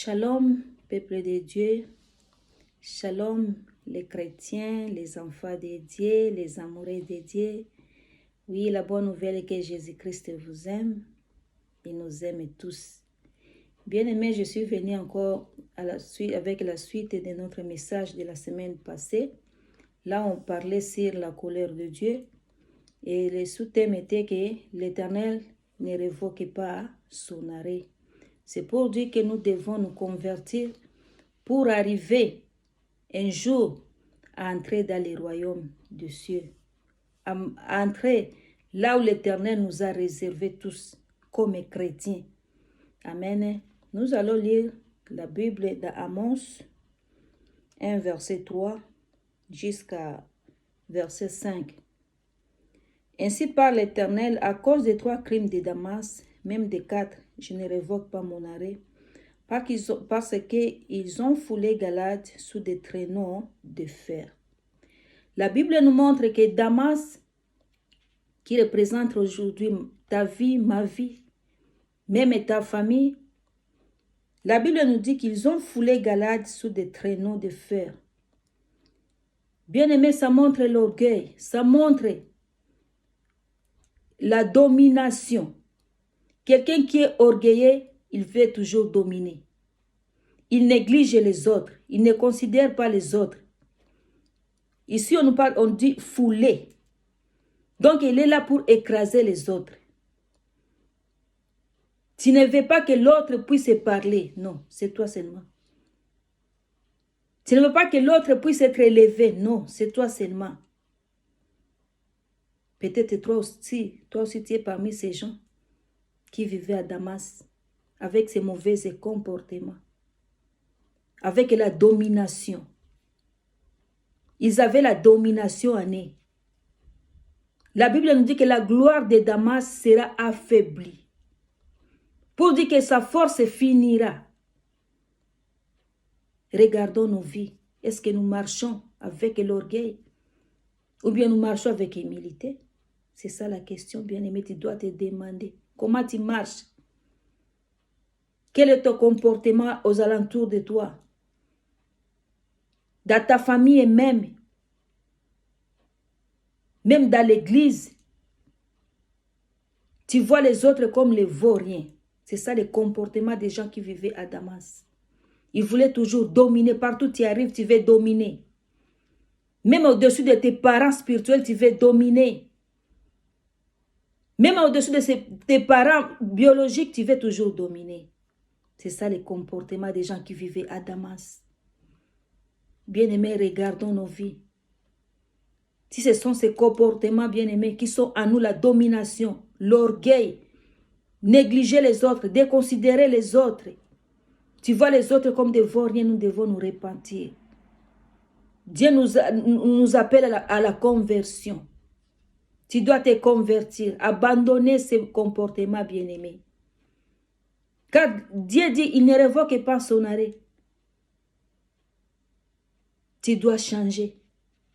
Shalom, peuple de Dieu. Shalom, les chrétiens, les enfants de Dieu, les amoureux de Dieu. Oui, la bonne nouvelle est que Jésus-Christ vous aime. Il nous aime tous. Bien-aimés, je suis venue encore avec la suite de notre message de la semaine passée. Là, on parlait sur la colère de Dieu. Et le sous-thème était que l'Éternel ne révoque pas son arrêt. C'est pour dire que nous devons nous convertir pour arriver un jour à entrer dans le royaume des cieux. À entrer là où l'Éternel nous a réservés tous comme chrétiens. Amen. Nous allons lire la Bible d'Amos 1 verset 3 jusqu'à verset 5. Ainsi parle l'Éternel, à cause des 3 crimes de Damas, même des 4, je ne révoque pas mon arrêt, parce qu'ils ont foulé Galade sous des traîneaux de fer. La Bible nous montre que Damas, qui représente aujourd'hui ta vie, ma vie, même ta famille, la Bible nous dit qu'ils ont foulé Galade sous des traîneaux de fer. Bien aimé, ça montre l'orgueil, ça montre la domination. Quelqu'un qui est orgueilleux, il veut toujours dominer. Il néglige les autres. Il ne considère pas les autres. Ici, on dit fouler. Donc, il est là pour écraser les autres. Tu ne veux pas que l'autre puisse parler. Non, c'est toi seulement. Tu ne veux pas que l'autre puisse être élevé. Non, c'est toi seulement. Peut-être toi aussi, tu es parmi ces gens qui vivaient à Damas avec ces mauvais comportements, avec la domination. Ils avaient la domination en eux. La Bible nous dit que la gloire de Damas sera affaiblie. Pour dire que sa force finira. Regardons nos vies. Est-ce que nous marchons avec l'orgueil ou bien nous marchons avec humilité? C'est ça la question, bien-aimé. Tu dois te demander comment tu marches. Quel est ton comportement aux alentours de toi? Dans ta famille et même dans l'église. Tu vois les autres comme les vauriens. C'est ça le comportement des gens qui vivaient à Damas. Ils voulaient toujours dominer. Partout où tu arrives, tu veux dominer. Même au-dessus de tes parents spirituels, tu veux dominer. Même au-dessus de tes parents biologiques, tu veux toujours dominer. C'est ça le comportement des gens qui vivaient à Damas. Bien-aimés, regardons nos vies. Si ce sont ces comportements, bien-aimés, qui sont à nous la domination, l'orgueil, négliger les autres, déconsidérer les autres. Tu vois les autres comme des vauriens, nous devons nous repentir. Dieu nous appelle à la conversion. Tu dois te convertir, abandonner ces comportements, bien-aimés. Car Dieu dit, il ne révoque pas son arrêt. Tu dois changer.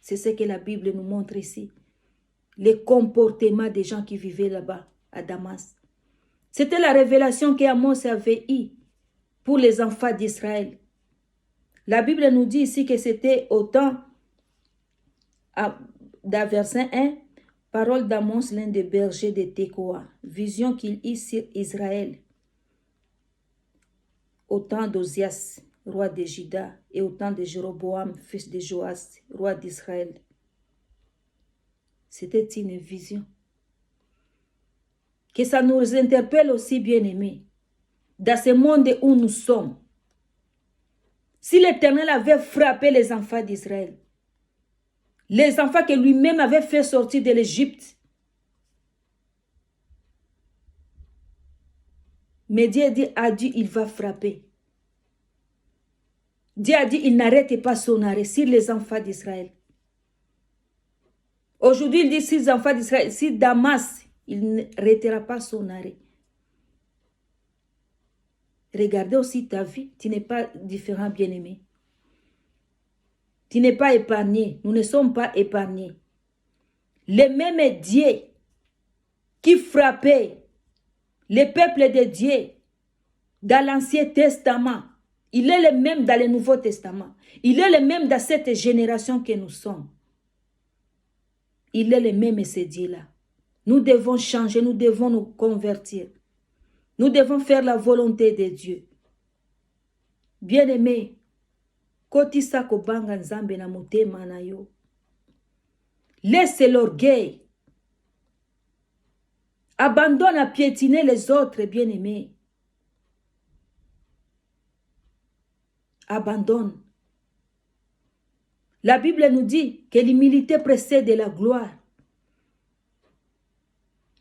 C'est ce que la Bible nous montre ici. Les comportements des gens qui vivaient là-bas, à Damas. C'était la révélation qu'Amos avait eue pour les enfants d'Israël. La Bible nous dit ici que c'était au temps, dans verset 1, parole d'Amos, l'un des bergers de Tekoa, vision qu'il eut sur Israël. Au temps d'Ozias, roi de Juda, et au temps de Jéroboam, fils de Joas, roi d'Israël. C'était une vision. Que ça nous interpelle aussi, bien-aimés, dans ce monde où nous sommes. Si l'Éternel avait frappé les enfants d'Israël, les enfants que lui-même avait fait sortir de l'Égypte, mais Dieu a dit, il va frapper. Dieu a dit, il n'arrête pas son arrêt sur les enfants d'Israël. Aujourd'hui, il dit, sur les enfants d'Israël, si Damas, il n'arrêtera pas son arrêt. Regardez aussi ta vie, tu n'es pas différent, bien-aimé. Tu n'es pas épargné, nous ne sommes pas épargnés. Le même Dieu qui frappait les peuples de Dieu dans l'Ancien Testament, Il est le même dans le Nouveau Testament. Il est le même dans cette génération que nous sommes. Il est le même et ce Dieu-là. Nous devons changer, nous devons nous convertir. Nous devons faire la volonté de Dieu. Bien-aimé, kotisa kobanga nzambe na motema na yo. Laisse l'orgueil. Abandonne à piétiner les autres, bien-aimés. Abandonne. La Bible nous dit que l'humilité précède la gloire.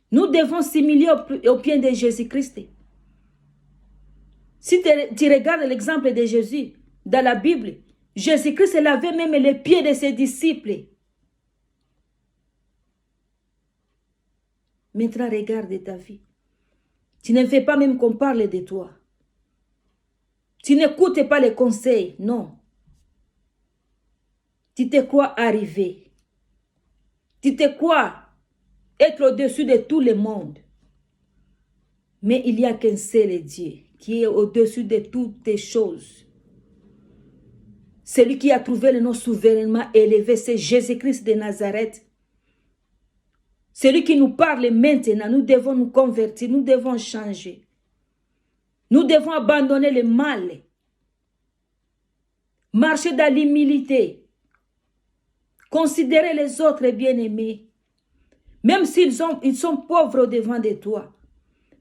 Nous devons s'humilier au pied de Jésus-Christ. Si tu regardes l'exemple de Jésus dans la Bible, Jésus-Christ lavait même les pieds de ses disciples. Maintenant, regarde ta vie. Tu ne fais pas même qu'on parle de toi. Tu n'écoutes pas les conseils, non. Tu te crois arrivé. Tu te crois être au-dessus de tout le monde. Mais il n'y a qu'un seul Dieu qui est au-dessus de toutes les choses. Celui qui a trouvé le nom souverainement élevé, c'est Jésus-Christ de Nazareth. Celui qui nous parle maintenant, nous devons nous convertir, nous devons changer. Nous devons abandonner le mal. Marcher dans l'humilité. Considérer les autres bien-aimés. Même s'ils sont pauvres au-devant de toi.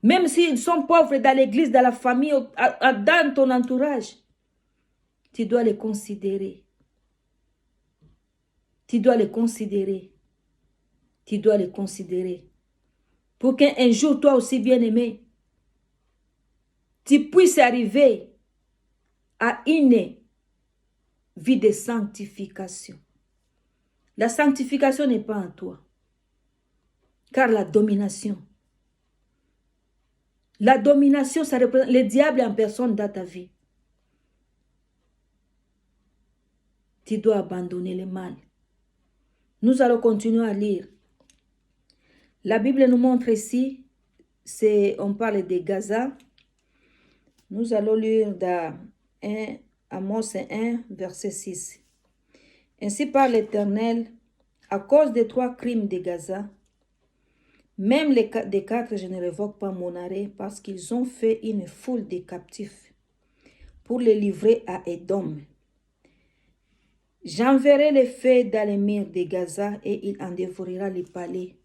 Même s'ils sont pauvres dans l'église, dans la famille, dans ton entourage. Tu dois les considérer. Tu dois les considérer. Tu dois les considérer. Pour qu'un jour, toi aussi bien-aimé, tu puisses arriver à une vie de sanctification. La sanctification n'est pas en toi. Car la domination, ça représente le diable en personne dans ta vie. Tu dois abandonner le mal. Nous allons continuer à lire. La Bible nous montre ici, on parle de Gaza. Nous allons lire dans Amos 1, verset 6. Ainsi parle l'Éternel, à cause des 3 crimes de Gaza, même des 4, je ne révoque pas mon arrêt, parce qu'ils ont fait une foule de captifs pour les livrer à Édom. J'enverrai les feux dans les murs de Gaza et il en dévorera les palais.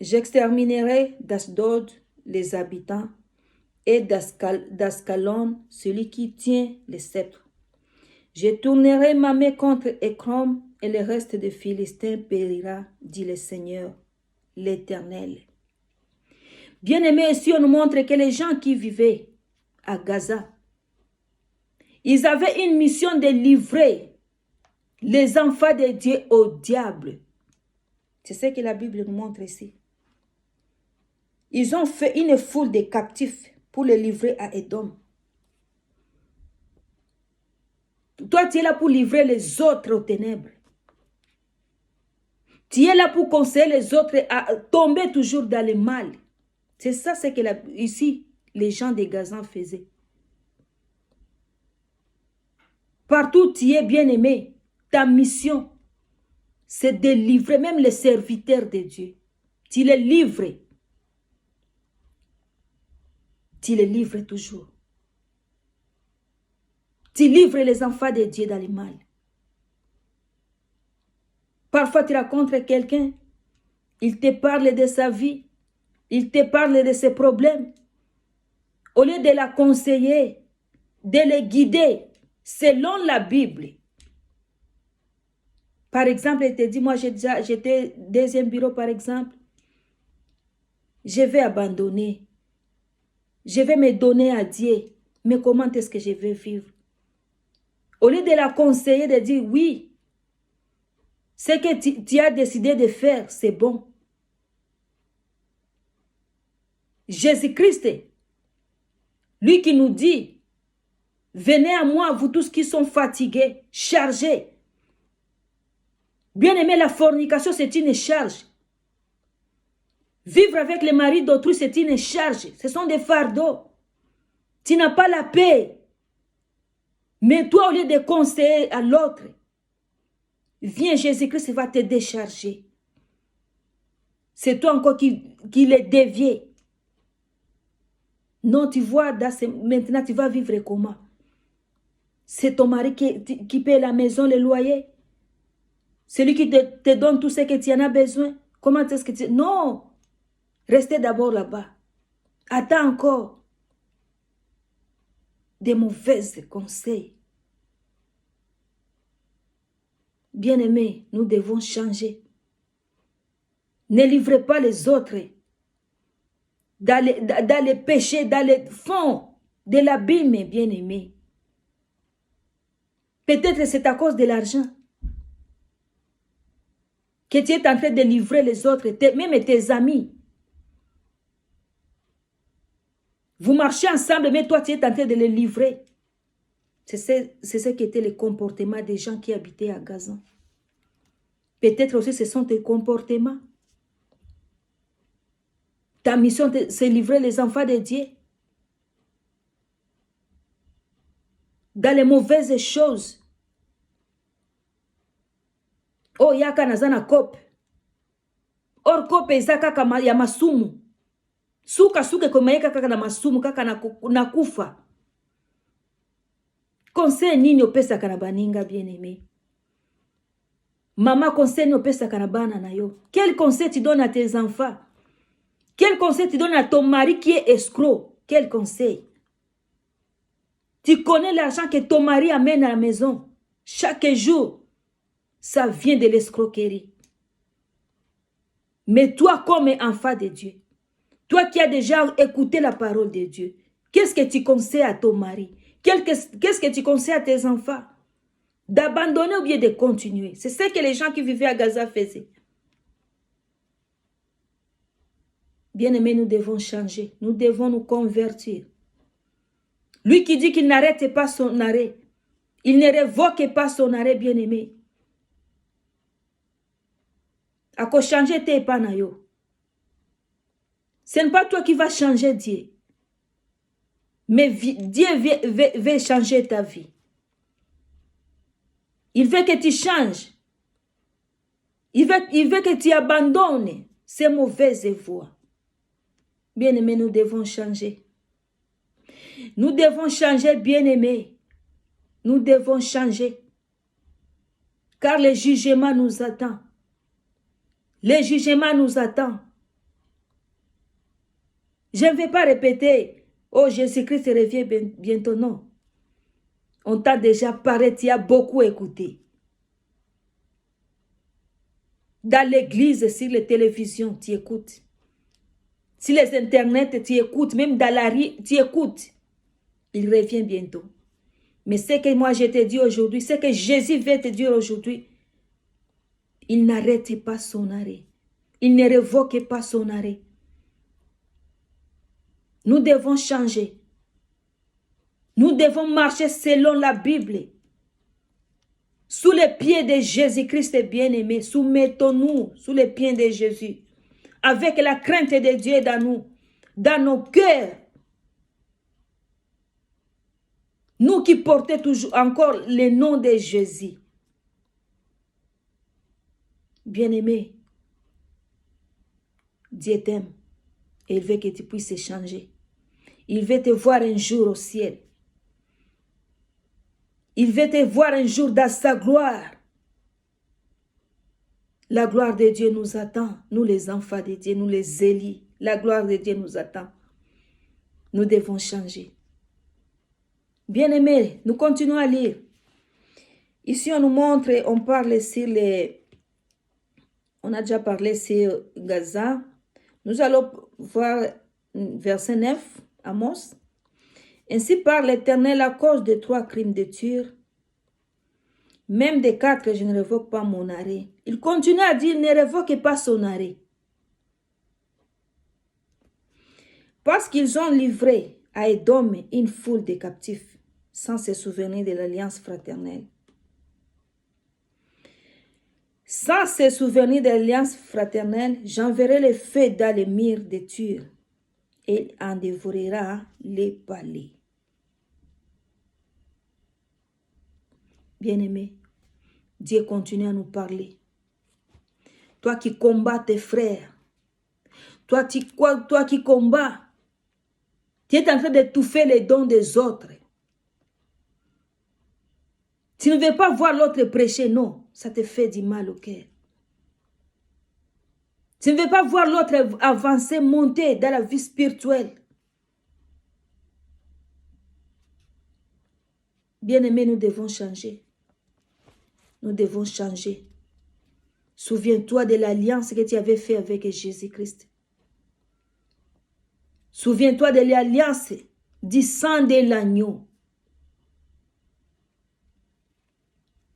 J'exterminerai d'Asdod les habitants et d'Ascalon celui qui tient le sceptre. Je tournerai ma main contre Écrom et le reste des Philistins périra, dit le Seigneur, l'Éternel. Bien-aimés, ici on nous montre que les gens qui vivaient à Gaza, ils avaient une mission de livrer les enfants de Dieu au diable. C'est ce que la Bible nous montre ici. Ils ont fait une foule de captifs pour les livrer à Édom. Toi, tu es là pour livrer les autres aux ténèbres. Tu es là pour conseiller les autres à tomber toujours dans le mal. C'est ça ce que ici, les gens de Gaza faisaient. Partout où tu es bien-aimé, ta mission, c'est de livrer même les serviteurs de Dieu. Tu les livres. Tu les livres toujours. Tu livres les enfants de Dieu dans le mal. Parfois, tu rencontres quelqu'un, il te parle de sa vie, il te parle de ses problèmes. Au lieu de la conseiller, de les guider selon la Bible. Par exemple, il te dit, moi j'étais deuxième bureau par exemple, je vais abandonner. Je vais me donner à Dieu. Mais comment est-ce que je vais vivre? Au lieu de la conseiller, de dire oui, ce que tu as décidé de faire, c'est bon. Jésus-Christ, lui qui nous dit, venez à moi, vous tous qui sont fatigués, chargés. Bien aimé, la fornication, c'est une charge. Vivre avec les maris d'autrui, c'est une charge. Ce sont des fardeaux. Tu n'as pas la paix. Mais toi, au lieu de conseiller à l'autre, viens, Jésus-Christ va te décharger. C'est toi encore qui l'es dévié. Non, tu vois, maintenant tu vas vivre comment? C'est ton mari qui paie la maison, le loyer. C'est lui qui te donne tout ce que tu en as besoin. Comment est-ce que tu... Non! Restez d'abord là-bas. Attends encore des mauvais conseils. Bien-aimés, nous devons changer. Ne livrez pas les autres dans les péchés, dans les fonds de l'abîme, bien-aimés. Peut-être c'est à cause de l'argent que tu es en train de livrer les autres, même tes amis. Vous marchez ensemble, mais toi, tu es en train de les livrer. C'est ce qui était le comportement des gens qui habitaient à Gaza. Peut-être aussi ce sont tes comportements. Ta mission, c'est livrer les enfants de Dieu. Dans les mauvaises choses. Oh, yaka nazana kop. Or kop ezaka kama ya masumu. Suka komaeka kaka na masumu kaka na kufa. Conseil nini opesaka na baninga bien-aimé? Maman, conseil nini opesaka na bana na yo? Quel conseil tu donnes à tes enfants? Quel conseil tu donnes à ton mari qui est escroc? Quel conseil? Tu connais l'argent que ton mari amène à la maison. Chaque jour, ça vient de l'escroquerie. Mais toi, comme enfant de Dieu, toi qui as déjà écouté la parole de Dieu, qu'est-ce que tu conseilles à ton mari? Qu'est-ce que tu conseilles à tes enfants? D'abandonner ou bien de continuer? C'est ce que les gens qui vivaient à Gaza faisaient. Bien-aimés, nous devons changer. Nous devons nous convertir. Lui qui dit qu'il n'arrête pas son arrêt, il ne révoque pas son arrêt, bien-aimé. À quoi changer tes panayo? Ce n'est pas toi qui vas changer Dieu. Mais Dieu veut changer ta vie. Il veut que tu changes. Il veut que tu abandonnes ces mauvaises voies. Bien-aimés, nous devons changer. Nous devons changer, bien-aimés. Nous devons changer. Car le jugement nous attend. Le jugement nous attend. Je ne vais pas répéter, oh Jésus-Christ revient bientôt, non. On t'a déjà parlé, tu as beaucoup écouté. Dans l'église, sur les télévisions, tu écoutes. Sur les internets, tu écoutes. Même dans la rue, tu écoutes. Il revient bientôt. Mais ce que moi je te dis aujourd'hui, ce que Jésus veut te dire aujourd'hui, il n'arrête pas son arrêt. Il ne révoque pas son arrêt. Nous devons changer. Nous devons marcher selon la Bible. Sous les pieds de Jésus-Christ bien-aimé, soumettons-nous sous les pieds de Jésus. Avec la crainte de Dieu dans nous, dans nos cœurs. Nous qui portons toujours encore le nom de Jésus. Bien-aimé, Dieu t'aime et il veut que tu puisses changer. Il veut te voir un jour au ciel. Il veut te voir un jour dans sa gloire. La gloire de Dieu nous attend. Nous les enfants de Dieu, nous les Élis. La gloire de Dieu nous attend. Nous devons changer. Bien-aimés, nous continuons à lire. Ici, on nous montre, on parle sur les... On a déjà parlé sur Gaza. Nous allons voir verset 9, Amos. Ainsi parle l'Éternel à cause de 3 crimes de tuer. Même des 4, je ne révoque pas mon arrêt. Il continue à dire, ne révoque pas son arrêt. Parce qu'ils ont livré à Édom une foule de captifs, sans se souvenir de l'alliance fraternelle. Sans se souvenir de l'alliance fraternelle, j'enverrai le feu dans les murs de Tyr et en dévorera les palais. Bien-aimé, Dieu continue à nous parler. Toi qui combats tes frères, toi qui combats, tu es en train d'étouffer les dons des autres. Tu ne veux pas voir l'autre prêcher, non, ça te fait du mal au cœur. Tu ne veux pas voir l'autre avancer, monter dans la vie spirituelle. Bien-aimés, nous devons changer. Nous devons changer. Souviens-toi de l'alliance que tu avais faite avec Jésus-Christ. Souviens-toi de l'alliance du sang de l'agneau.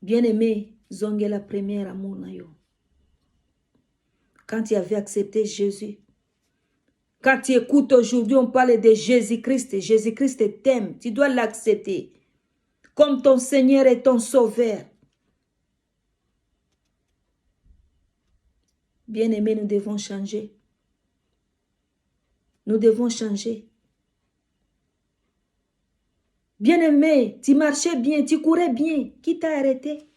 Bien-aimé, zonge la première amour na yo. Quand tu avais accepté Jésus, quand tu écoutes aujourd'hui, on parle de Jésus-Christ. Jésus-Christ t'aime. Tu dois l'accepter comme ton Seigneur et ton Sauveur. Bien-aimés, nous devons changer. Nous devons changer. Bien-aimé, tu marchais bien, tu courais bien. Qui t'a arrêté?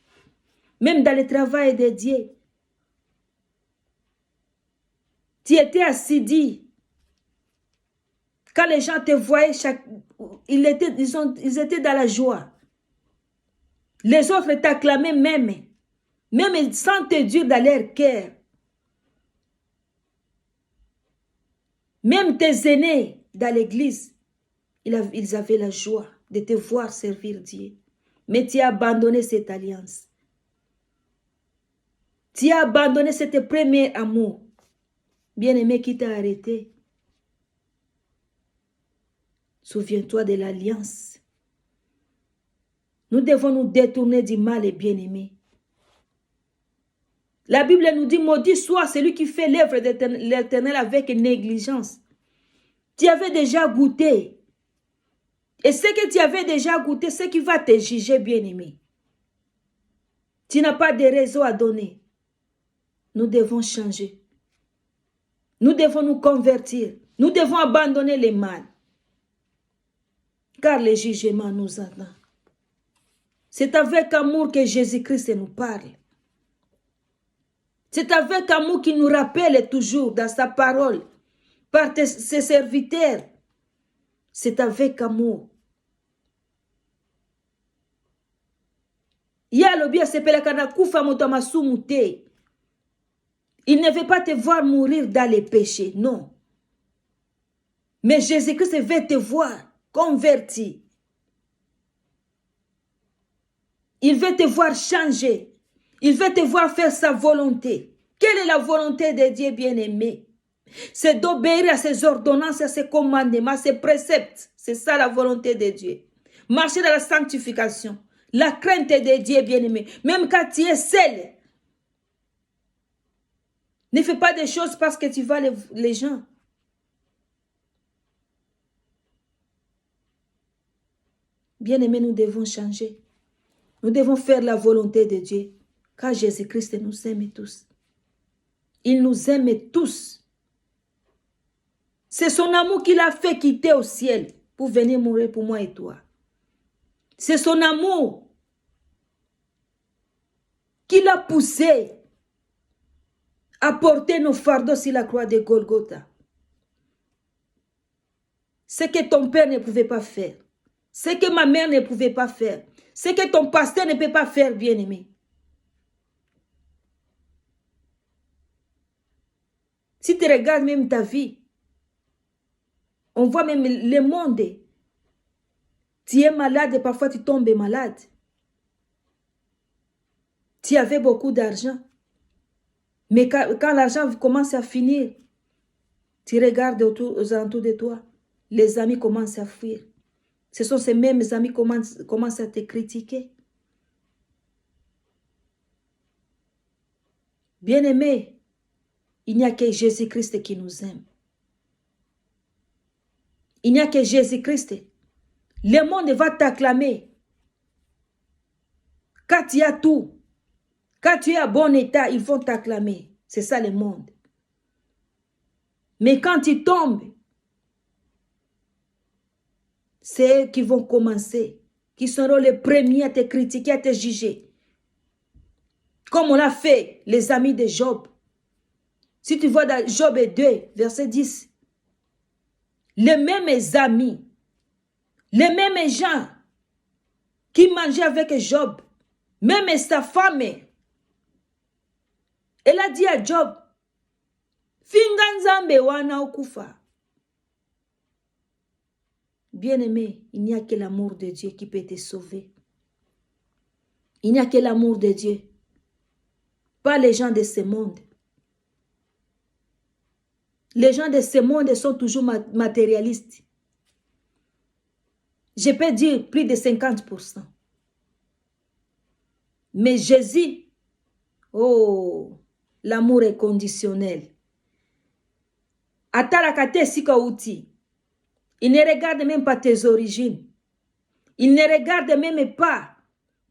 Même dans le travail de Dieu. Tu étais assidu. Quand les gens te voyaient, ils étaient dans la joie. Les autres t'acclamaient même sans te dire dans leur cœur. Même tes aînés dans l'église, ils avaient la joie de te voir servir Dieu. Mais tu as abandonné cette alliance. Tu as abandonné cet premier amour. Bien-aimé, qui t'a arrêté? Souviens-toi de l'alliance. Nous devons nous détourner du mal, et bien-aimé. La Bible nous dit, maudit soit celui qui fait l'œuvre de l'Éternel avec négligence. Tu avais déjà goûté. Et ce que tu avais déjà goûté, c'est qui va te juger, bien-aimé. Tu n'as pas de raison à donner. Nous devons changer. Nous devons nous convertir. Nous devons abandonner les mal. Car le jugement nous attend. C'est avec amour que Jésus-Christ nous parle. C'est avec amour qu'il nous rappelle toujours dans sa parole, par ses serviteurs. C'est avec amour. Il ne veut pas te voir mourir dans les péchés, non. Mais Jésus-Christ veut te voir converti. Il veut te voir changer. Il veut te voir faire sa volonté. Quelle est la volonté de Dieu bien-aimé? C'est d'obéir à ses ordonnances, à ses commandements, à ses préceptes. C'est ça la volonté de Dieu. Marcher dans la sanctification. La crainte de Dieu bien-aimé. Même quand tu es seul. Ne fais pas des choses parce que tu vois les gens. Bien-aimé, nous devons changer. Nous devons faire la volonté de Dieu. Car Jésus-Christ nous aime tous. Il nous aime tous. C'est son amour qui l'a fait quitter au ciel pour venir mourir pour moi et toi. C'est son amour qui l'a poussé à porter nos fardeaux sur la croix de Golgotha. Ce que ton père ne pouvait pas faire. Ce que ma mère ne pouvait pas faire. Ce que ton pasteur ne peut pas faire, bien-aimé. Si tu regardes même ta vie, on voit même le monde. Tu es malade et parfois tu tombes malade. Tu avais beaucoup d'argent. Mais quand l'argent commence à finir, tu regardes aux alentours de toi, les amis commencent à fuir. Ce sont ces mêmes amis qui commencent à te critiquer. Bien-aimé, il n'y a que Jésus-Christ qui nous aime. Il n'y a que Jésus-Christ. Le monde va t'acclamer. Quand tu as tout, quand tu es à bon état, ils vont t'acclamer. C'est ça le monde. Mais quand tu tombes, c'est eux qui vont commencer qui seront les premiers à te critiquer, à te juger. Comme on a fait les amis de Job. Si tu vois dans Job 2, verset 10, les mêmes amis, les mêmes gens qui mangeaient avec Job, même sa femme, elle a dit à Job, Finganzambe wana okufa. Bien-aimé, il n'y a que l'amour de Dieu qui peut te sauver. Il n'y a que l'amour de Dieu. Pas les gens de ce monde. Les gens de ce monde sont toujours matérialistes. Je peux dire plus de 50%. Mais Jésus, oh, l'amour est conditionnel. Atarakate sikauti. Il ne regarde même pas tes origines. Il ne regarde même pas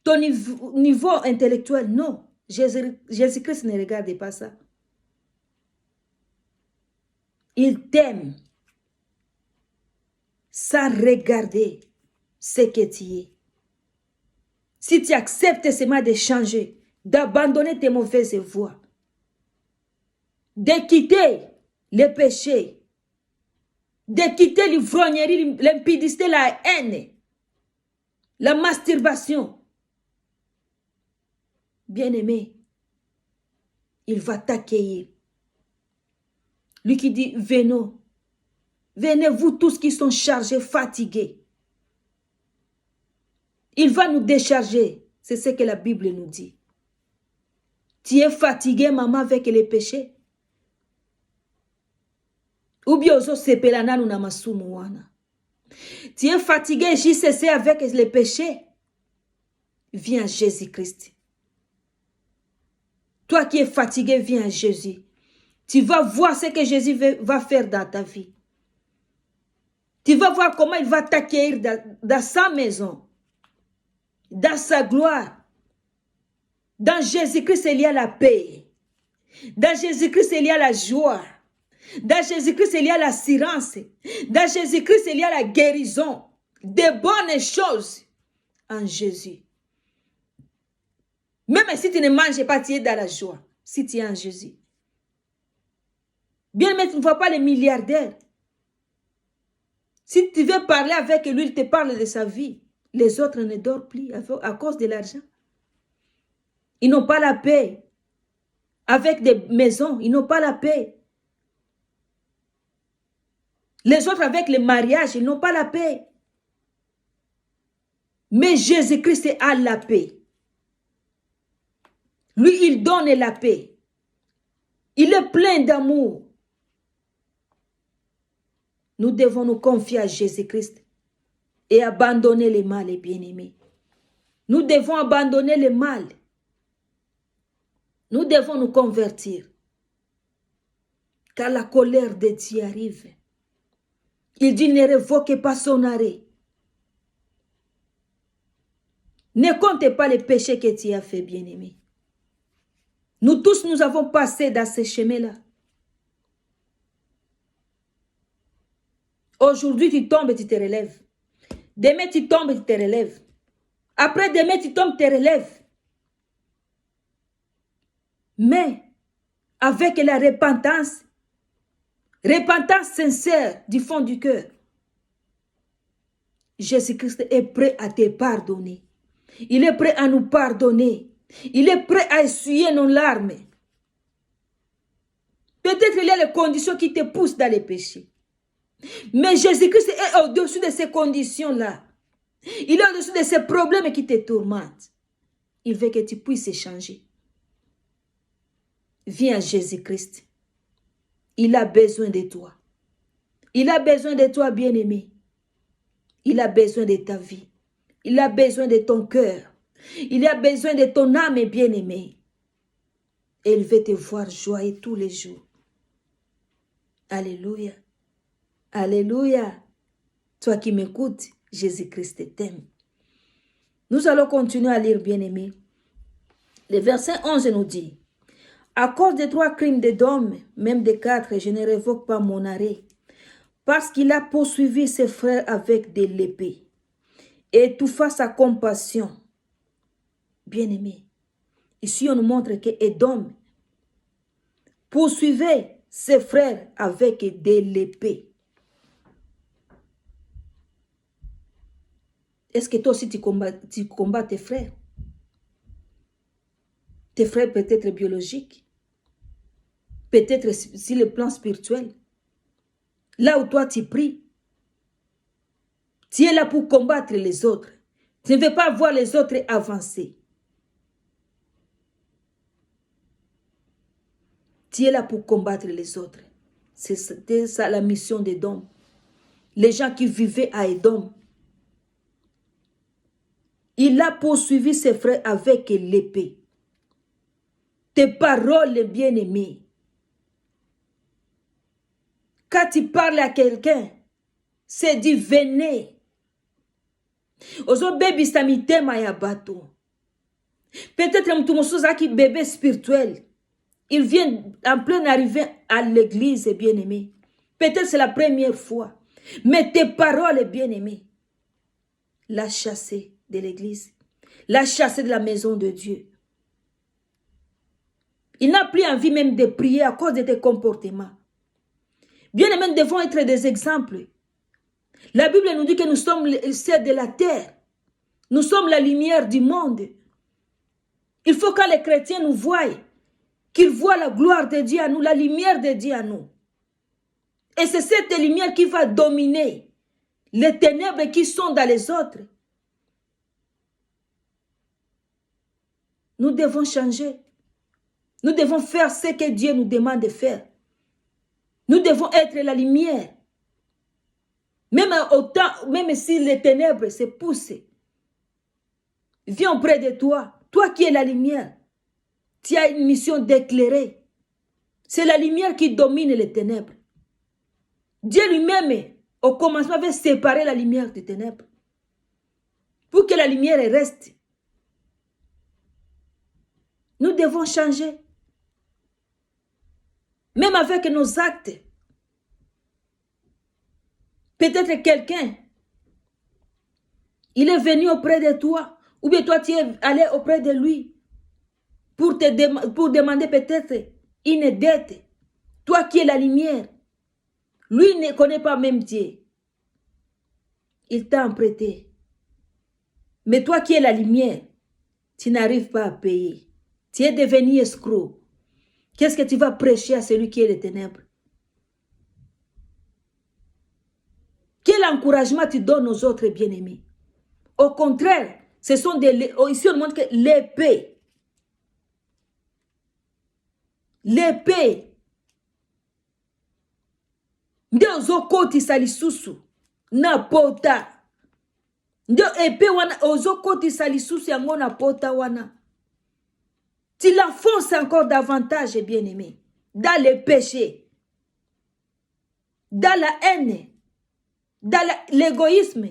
ton niveau intellectuel. Non, Jésus-Christ ne regarde pas ça. Il t'aime sans regarder ce que tu es. Si tu acceptes seulement de changer, d'abandonner tes mauvaises voies, de quitter les péchés, de quitter l'ivrognerie, l'impudicité, la haine, la masturbation, bien-aimé, il va t'accueillir. Lui qui dit, venez, venez vous tous qui sont chargés, fatigués. Il va nous décharger. C'est ce que la Bible nous dit. Tu es fatigué, maman, avec les péchés? Ou bien ozo sepelana nous namasumu wana. Tu es fatigué, JCC, avec les péchés? Viens à Jésus-Christ. Toi qui es fatigué, viens à Jésus. Tu vas voir ce que Jésus va faire dans ta vie. Tu vas voir comment il va t'accueillir dans sa maison, dans sa gloire. Dans Jésus-Christ, il y a la paix. Dans Jésus-Christ, il y a la joie. Dans Jésus-Christ, il y a l'assurance. Dans Jésus-Christ, il y a la guérison. Des bonnes choses en Jésus. Même si tu ne manges pas, tu es dans la joie. Si tu es en Jésus. Bien, mais tu ne vois pas les milliardaires. Si tu veux parler avec lui, il te parle de sa vie. Les autres ne dorment plus à cause de l'argent. Ils n'ont pas la paix. Avec des maisons, ils n'ont pas la paix. Les autres avec les mariages, ils n'ont pas la paix. Mais Jésus-Christ a la paix. Lui, il donne la paix. Il est plein d'amour. Nous devons nous confier à Jésus-Christ et abandonner le mal, les bien-aimés. Nous devons abandonner le mal. Nous devons nous convertir. Car la colère de Dieu arrive. Il dit, ne révoquez pas son arrêt. Ne comptez pas les péchés que tu as fait, bien-aimé. Nous tous, nous avons passé dans ce chemin-là. Aujourd'hui, tu tombes et tu te relèves. Demain, tu tombes et tu te relèves. Après demain, tu tombes et tu te relèves. Mais, avec la repentance sincère du fond du cœur, Jésus-Christ est prêt à te pardonner. Il est prêt à nous pardonner. Il est prêt à essuyer nos larmes. Peut-être il y a les conditions qui te poussent dans les péchés. Mais Jésus-Christ est au-dessus de ces conditions-là. Il est au-dessus de ces problèmes qui te tourmentent. Il veut que tu puisses changer. Viens à Jésus-Christ. Il a besoin de toi. Il a besoin de toi, bien-aimé. Il a besoin de ta vie. Il a besoin de ton cœur. Il a besoin de ton âme, bien-aimé. Et il veut te voir joyeux tous les jours. Alléluia. Alléluia. Toi qui m'écoutes, Jésus-Christ t'aime. Nous allons continuer à lire, bien-aimé. Le verset 11 nous dit, à cause des 3 crimes d'Édom, même des 4, je ne révoque pas mon arrêt, parce qu'il a poursuivi ses frères avec de l'épée. étouffa sa compassion. Bien-aimé, ici on nous montre que Édom poursuivait ses frères avec de l'épée. Est-ce que toi aussi tu combats tes frères? Tes frères peut-être biologiques, peut-être sur le plan spirituel. Là où toi tu pries, tu es là pour combattre les autres. Tu ne veux pas voir les autres avancer. Tu es là pour combattre les autres. C'était ça la mission d'Édom. Les gens qui vivaient à Édom. Il a poursuivi ses frères avec l'épée. Tes paroles, bien-aimées. Quand tu parles à quelqu'un, c'est dit venez. Ozo baby samitema ya bato. Peut-être mtumosuza bébé spirituel. Il vient en plein arrivée à l'église, bien-aimé. Peut-être c'est la première fois. Mais tes paroles, bien-aimé, l'a chassé de l'église, l'a chassé de la maison de Dieu. Il n'a plus envie même de prier à cause de tes comportements. Bien-aimés, nous devons être des exemples. La Bible nous dit que nous sommes le ciel de la terre. Nous sommes la lumière du monde. Il faut que les chrétiens nous voient, qu'ils voient la gloire de Dieu à nous, la lumière de Dieu à nous. Et c'est cette lumière qui va dominer les ténèbres qui sont dans les autres. Nous devons changer. Nous devons faire ce que Dieu nous demande de faire. Nous devons être la lumière. Même si les ténèbres se poussent, viens auprès de toi. Toi qui es la lumière, tu as une mission d'éclairer. C'est la lumière qui domine les ténèbres. Dieu lui-même, au commencement, avait séparé la lumière des ténèbres. Pour que la lumière reste. Nous devons changer. Même avec nos actes. Peut-être quelqu'un, il est venu auprès de toi, ou bien toi tu es allé auprès de lui pour demander peut-être une dette. Toi qui es la lumière, lui ne connaît pas même Dieu. Il t'a emprunté. Mais toi qui es la lumière, tu n'arrives pas à payer. Tu es devenu escroc. Qu'est-ce que tu vas prêcher à celui qui est les ténèbres? Quel encouragement tu donnes aux autres bien-aimés? Au contraire, ce sont ici on montre que l'épée. L'épée. Nde ozokoti salisusu na pota. Nde épée wana ozokoti salisusu yango na pota wana. Tu l'enfonces encore davantage, bien-aimé, dans le péché, dans la haine, dans l'égoïsme.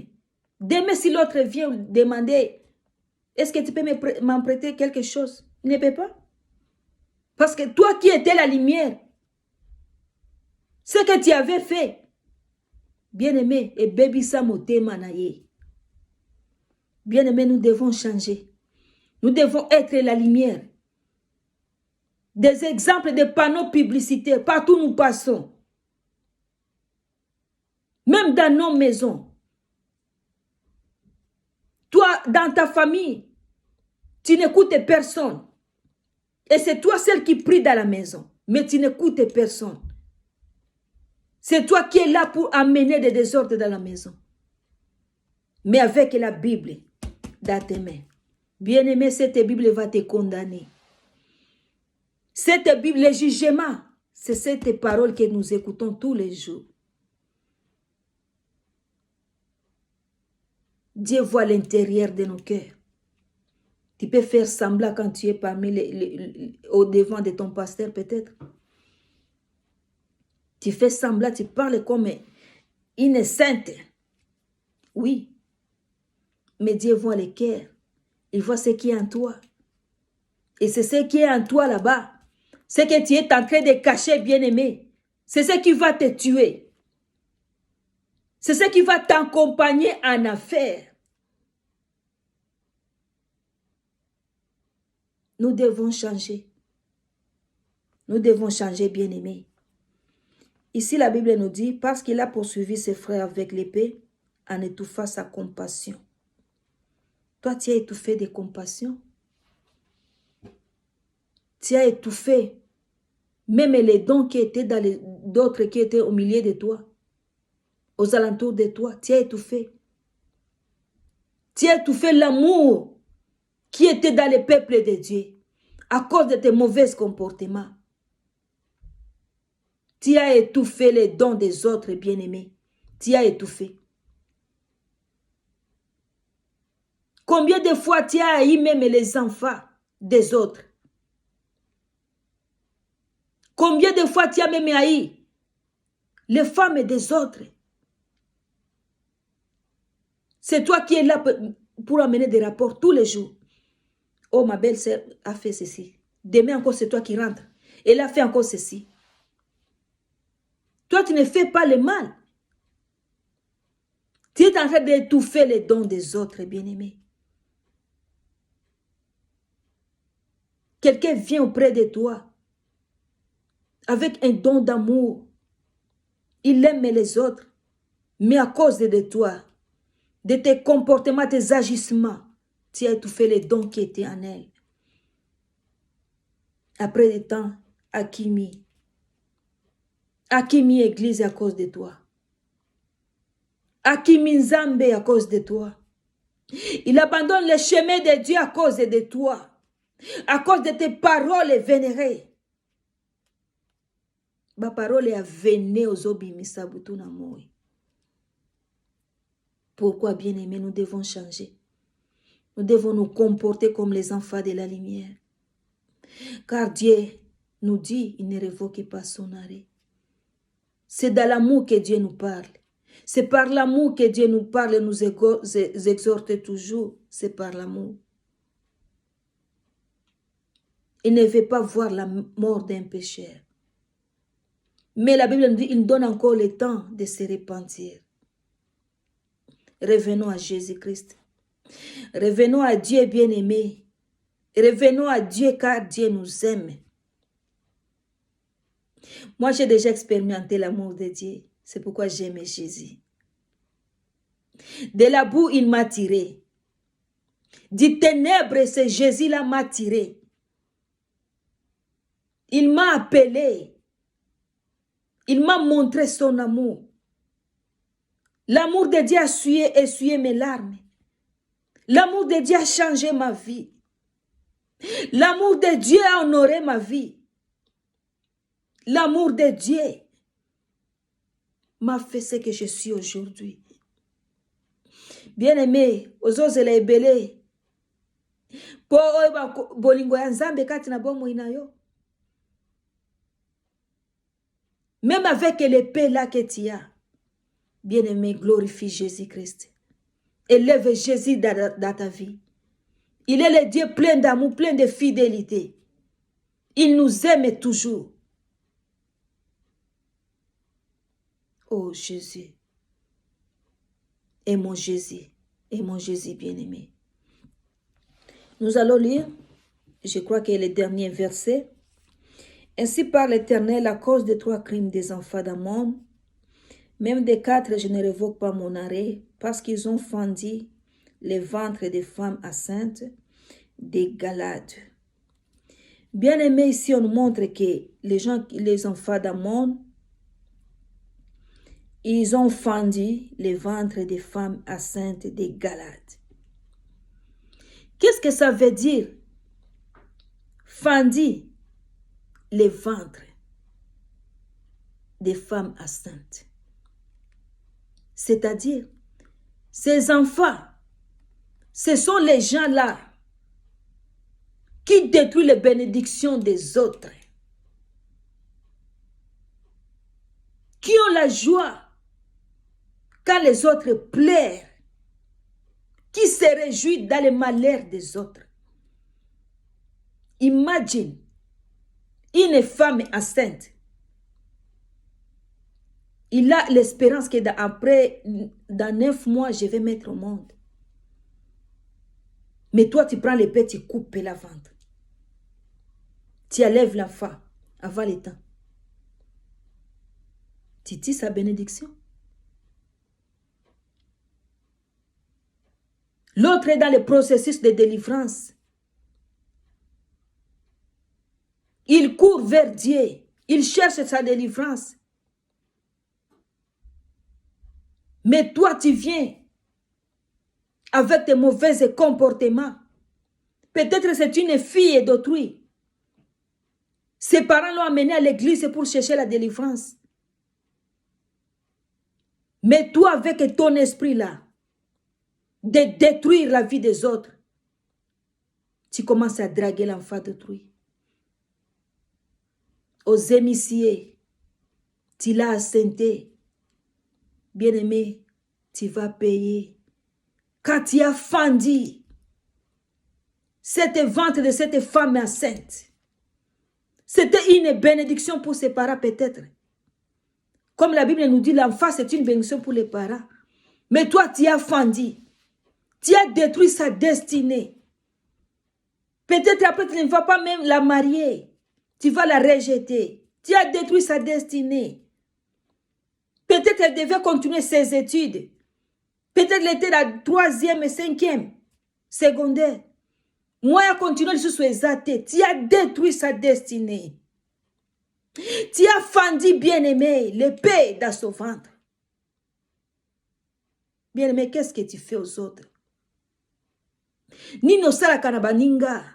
Demain, si l'autre vient demander, est-ce que tu peux m'emprunter quelque chose? Il ne peut pas. Parce que toi qui étais la lumière, ce que tu avais fait, bien-aimé, et baby samote manaye. Bien-aimé, nous devons changer. Nous devons être la lumière. Des exemples de panneaux publicitaires, partout où nous passons. Même dans nos maisons. Toi, dans ta famille, tu n'écoutes personne. Et c'est toi celle qui prie dans la maison. Mais tu n'écoutes personne. C'est toi qui es là pour amener des désordres dans la maison. Mais avec la Bible dans tes mains. Bien-aimé, cette Bible va te condamner. Cette Bible, le jugement, c'est cette parole que nous écoutons tous les jours. Dieu voit l'intérieur de nos cœurs. Tu peux faire semblant quand tu es parmi au devant de ton pasteur peut-être. Tu fais semblant, tu parles comme une sainte. Oui. Mais Dieu voit le cœur. Il voit ce qui est en toi. Et c'est ce qui est en toi là-bas. Ce que tu es en train de cacher, bien-aimé. C'est ce qui va te tuer. C'est ce qui va t'accompagner en affaires. Nous devons changer. Nous devons changer, bien-aimés. Ici, la Bible nous dit, parce qu'il a poursuivi ses frères avec l'épée, en étouffant sa compassion. Toi, tu as étouffé des compassions. Tu as étouffé même les dons qui étaient dans d'autres qui étaient au milieu de toi, aux alentours de toi. Tu as étouffé. Tu as étouffé l'amour qui était dans le peuple de Dieu à cause de tes mauvais comportements. Tu as étouffé les dons des autres, bien-aimés. Tu as étouffé. Combien de fois tu as haï même les enfants des autres? Combien de fois tu as même haï les femmes des autres? C'est toi qui es là pour amener des rapports tous les jours. Oh, ma belle-sœur a fait ceci. Demain encore, c'est toi qui rentres. Elle a fait encore ceci. Toi, tu ne fais pas le mal. Tu es en train d'étouffer les dons des autres, bien-aimés. Quelqu'un vient auprès de toi avec un don d'amour. Il aime les autres. Mais à cause de toi, de tes comportements, tes agissements, tu as étouffé les dons qui étaient en elle. Après des temps, Akimi Église à cause de toi. Akimi Nzambe à cause de toi. Il abandonne le chemin de Dieu à cause de toi. À cause de tes paroles vénérées. Ma parole est vénée aux obimisa butuna moi. Pourquoi, bien-aimés, nous devons changer? Nous devons nous comporter comme les enfants de la lumière. Car Dieu nous dit, il ne révoque pas son arrêt. C'est dans l'amour que Dieu nous parle. C'est par l'amour que Dieu nous parle et nous exhorte toujours. C'est par l'amour. Il ne veut pas voir la mort d'un pécheur. Mais la Bible nous dit, il donne encore le temps de se repentir. Revenons à Jésus-Christ. Revenons à Dieu bien-aimé. Revenons à Dieu car Dieu nous aime. Moi, j'ai déjà expérimenté l'amour de Dieu. C'est pourquoi j'aime Jésus. De la boue, il m'a tiré. Du ténèbre, c'est Jésus-là m'a tiré. Il m'a appelé. Il m'a montré son amour. L'amour de Dieu a essuyé mes larmes. L'amour de Dieu a changé ma vie. L'amour de Dieu a honoré ma vie. L'amour de Dieu m'a fait ce que je suis aujourd'hui. Bien-aimé, ozoze la ebele. Po oeba bolingo ya Nzambe kati na bomo inayo. Même avec l'épée là que tu as. Bien-aimé, glorifie Jésus-Christ. Élève Jésus dans ta vie. Il est le Dieu plein d'amour, plein de fidélité. Il nous aime toujours. Oh Jésus. Et mon Jésus bien-aimé. Nous allons lire, je crois que le dernier verset. Ainsi par l'Éternel, à cause des 3 crimes des enfants d'Ammon, même des 4, je ne révoque pas mon arrêt, parce qu'ils ont fendu les ventres des femmes enceintes des Galades. Bien aimé, ici on nous montre que les enfants d'Ammon, ils ont fendu les ventres des femmes enceintes des Galades. Qu'est-ce que ça veut dire? Fendu les ventres des femmes enceintes. C'est-à-dire, ces enfants, ce sont les gens-là qui détruisent les bénédictions des autres, qui ont la joie quand les autres pleurent, qui se réjouissent dans le malheur des autres. Imagine une femme enceinte. Il a l'espérance que dans 9 mois, je vais mettre au monde. Mais toi, tu prends l'épée, tu coupes la ventre. Tu enlèves l'enfant avant le temps. Tu tires sa bénédiction. L'autre est dans le processus de délivrance. Il court vers Dieu. Il cherche sa délivrance. Mais toi, tu viens avec tes mauvais comportements. Peut-être c'est une fille d'autrui. Ses parents l'ont amenée à l'église pour chercher la délivrance. Mais toi, avec ton esprit-là, de détruire la vie des autres, tu commences à draguer l'enfant d'autrui. Aux émissiers, tu l'as assenté. Bien-aimé, tu vas payer. Quand tu as fendu cette vente de cette femme enceinte, c'était une bénédiction pour ses parents peut-être. Comme la Bible nous dit, l'enfant c'est une bénédiction pour les parents. Mais toi, tu as fendu. Tu as détruit sa destinée. Peut-être après, tu ne vas pas même la marier. Tu vas la rejeter. Tu as détruit sa destinée. Peut-être qu'elle devait continuer ses études. Peut-être qu'elle était la 3e et 5e secondaire. Moi, elle a continué sur ses athées. Tu as détruit sa destinée. Tu as fendu, bien-aimé, l'épée dans son ventre. Bien-aimé, qu'est-ce que tu fais aux autres? Nino sala kanabaninga.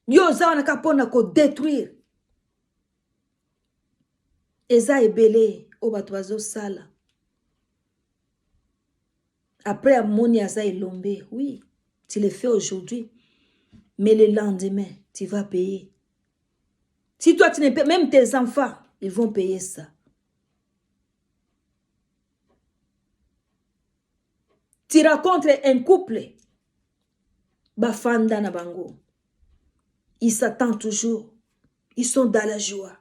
Yo zawana kapona ko détruire. Eza ebele obatoazo sala. Après amoni aza elombe, oui, tu le fais aujourd'hui, mais le lendemain, tu vas payer. Si toi tu ne payes, même tes enfants, ils vont payer ça. Tu rencontres un couple, bafanda na bango. Ils s'attendent toujours. Ils sont dans la joie.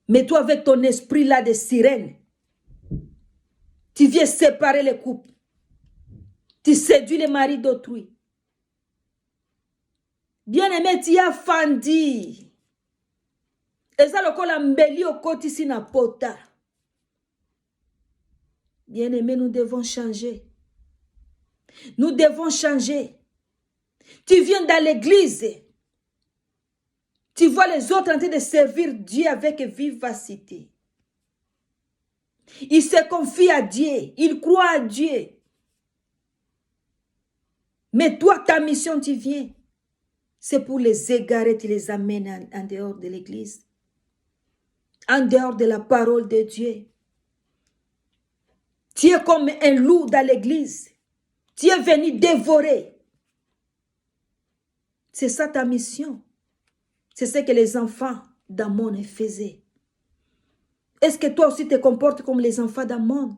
Mais toi, avec ton esprit-là de sirène, tu viens séparer les couples. Tu séduis les maris d'autrui. Bien-aimé, tu as fendu. Et ça, le col embelli au côté ici na pota. Bien-aimé, nous devons changer. Nous devons changer. Tu viens dans l'église. Tu vois les autres en train de servir Dieu avec vivacité. Ils se confient à Dieu. Ils croient à Dieu. Mais toi, ta mission, tu viens. C'est pour les égarer, tu les amènes en dehors de l'église. En dehors de la parole de Dieu. Tu es comme un loup dans l'église. Tu es venu dévorer. C'est ça ta mission. C'est ce que les enfants d'Amon faisaient. Est-ce que toi aussi te comportes comme les enfants d'Amon?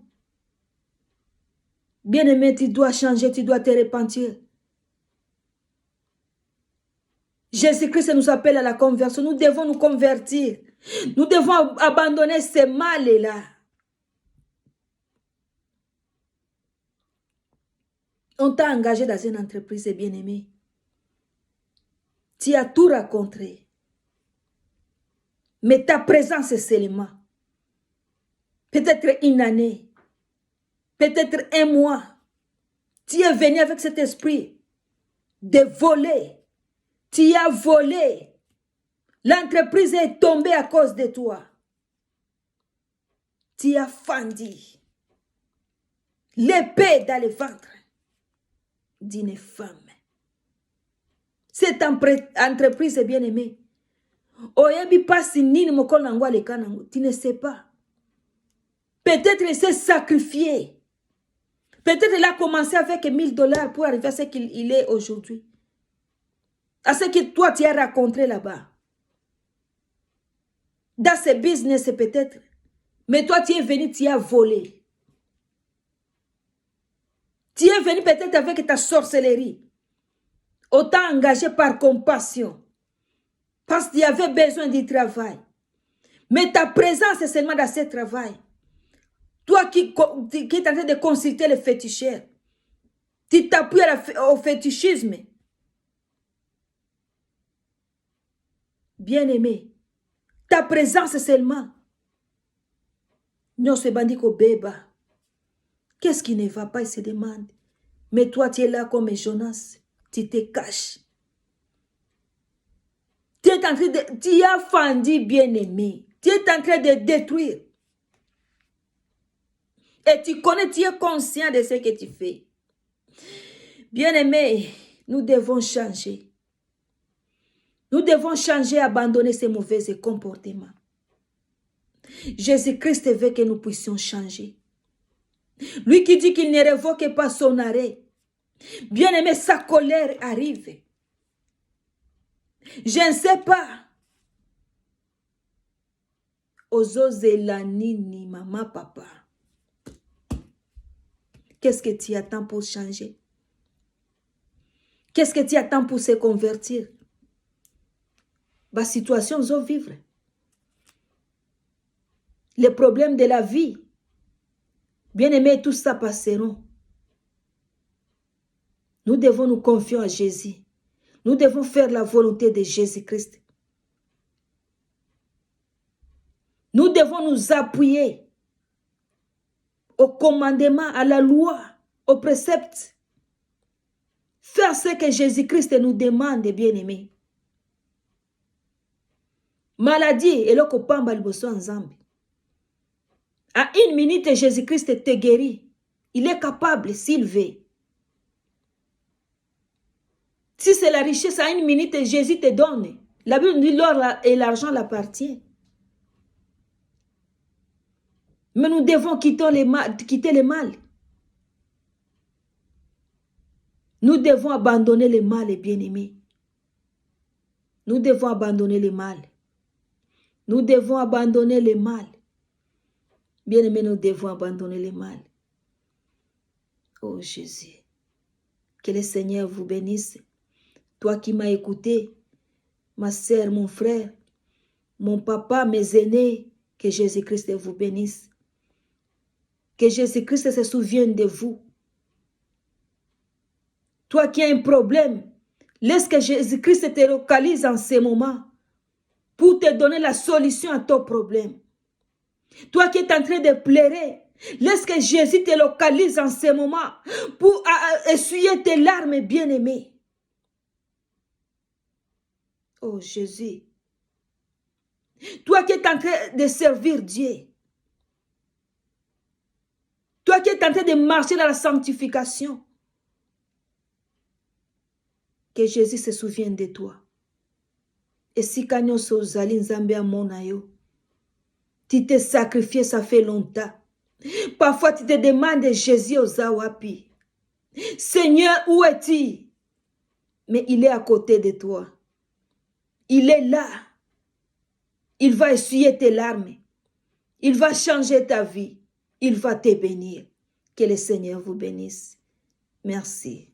Bien-aimé, tu dois changer, tu dois te repentir. Jésus-Christ nous appelle à la conversion. Nous devons nous convertir. Nous devons abandonner ces mâles-là. On t'a engagé dans une entreprise, bien-aimé. Tu as tout rencontré. Mais ta présence est seulement. Peut-être une année. Peut-être un mois. Tu es venu avec cet esprit de voler. Tu as volé. L'entreprise est tombée à cause de toi. Tu as fendu. L'épée dans le ventre d'une femme. Cette entreprise est bien aimée. Oyebi pasi nini mokolo nango aleka nango. Tu ne sais pas. Peut-être il s'est sacrifié. Peut-être il a commencé avec $1000 pour arriver à ce qu'il est aujourd'hui. À ce que toi tu as rencontré là-bas. Dans ce business peut-être. Mais toi tu es venu, tu as volé. Tu es venu peut-être avec ta sorcellerie. Autant engagé par compassion. Parce qu'il y avait besoin du travail. Mais ta présence est seulement dans ce travail. Toi qui es en train de consulter les féticheurs. Tu t'appuies au fétichisme. bien-aimé, ta présence seulement. Nous se bandit au bébé. Qu'est-ce qui ne va pas, il se demande. Mais toi, tu es là comme Jonas. Tu te caches. Tu es en train de... Tu as fendu, bien-aimé. Tu es en train de détruire. Et tu connais, tu es conscient de ce que tu fais. Bien-aimé, nous devons changer. Nous devons changer, abandonner ces mauvais comportements. Jésus-Christ veut que nous puissions changer. Lui qui dit qu'il ne révoque pas son arrêt. Bien-aimé, sa colère arrive. Je ne sais pas. Ozozelanini, maman, papa. Qu'est-ce que tu attends pour changer? Qu'est-ce que tu attends pour se convertir? La situation où vivre. Les problèmes de la vie. Bien-aimés, tout ça passeront. Nous devons nous confier à Jésus. Nous devons faire la volonté de Jésus-Christ. Nous devons nous appuyer au commandement, à la loi, au précepte. Faire ce que Jésus-Christ nous demande, bien-aimés. Maladie, et là qu'on pamba le bosso en Zambie. À 1 minute, Jésus-Christ te guérit. Il est capable, s'il veut. Si c'est la richesse, à 1 minute, Jésus te donne. La Bible dit l'or et l'argent l'appartient. Mais nous devons quitter le mal. Nous devons abandonner le mal, bien-aimés. Nous devons abandonner le mal. Nous devons abandonner le mal. Bien-aimés, nous devons abandonner le mal. Oh Jésus, que le Seigneur vous bénisse. Toi qui m'as écouté, ma sœur, mon frère, mon papa, mes aînés, que Jésus-Christ vous bénisse. Que Jésus-Christ se souvienne de vous. Toi qui as un problème, laisse que Jésus-Christ te localise en ce moment pour te donner la solution à ton problème. Toi qui es en train de pleurer, laisse que Jésus te localise en ce moment pour essuyer tes larmes, bien-aimées. Oh Jésus, toi qui es en train de servir Dieu, toi qui es en train de marcher dans la sanctification, que Jésus se souvienne de toi. Et si Kanyo Sozali Nzambe amona yo, tu t'es sacrifié, ça fait longtemps. Parfois tu te demandes Jésus Ozawapi. Seigneur, où es-tu? Mais il est à côté de toi. Il est là. Il va essuyer tes larmes. Il va changer ta vie. Il va te bénir. Que le Seigneur vous bénisse. Merci.